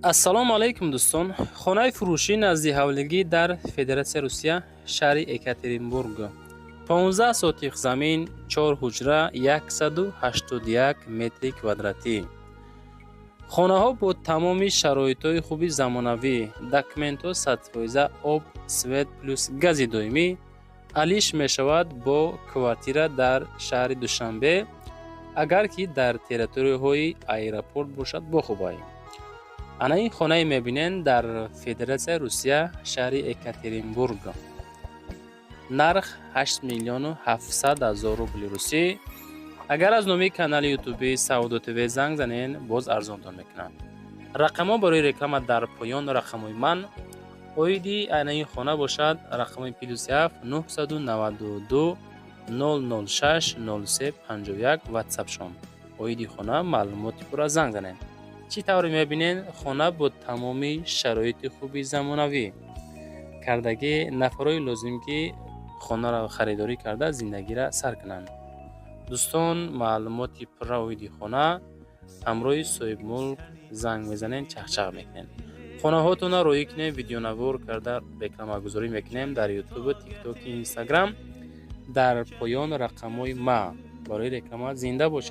ассалому алайкум дӯстон. Хонаи фурӯшӣ назди ҳавлигӣ дар Федератсияи Русия, шаҳри Екатеринбург. 15 сотих замин, 4 ҳуҷра, 181 метри квадратӣ. хонаҳо бо тамоми шароитҳои хуби замонавӣ, документҳо 100%, об, свет плюс гази доимӣ. алиш мешавад бо квартира дар шаҳри Душанбе, агар ки дар территорияҳои аэропорт бошад бохубай. ана ин хонаи мебинен дар Федератсияи Русия, шаҳри Екатеринбург. нарх 8 миллиону 700 000 рубли русӣ. агар аз номи канали ютуби Саудо ТВ занг занен, боз арзонтон мекунам. рақамҳо барои реклама дар поён рақамҳои ман. оиди ана ин хона бошад рақамҳои +7 992 006 0351 ватсапшон. оиди хона маълумоти пурра занг занен. чӣ тавре мебинен? хона бо тамоми шароити хуби замонавӣ. кардаги нафарои лозим ки хонаро харидорӣ карда зиндагиро сар кунанд. дӯстон, маълумоти пурра оиди хона ҳамроҳи соҳибмулк занг мезанен, чахчах мекунен. хонаҳоатонро роӣ кунем, видеонавор карда рекламагузорӣ мекунем дар ютуб, тикток, инстаграм. дар поён рақамҳои ма барои реклама зинда бошед.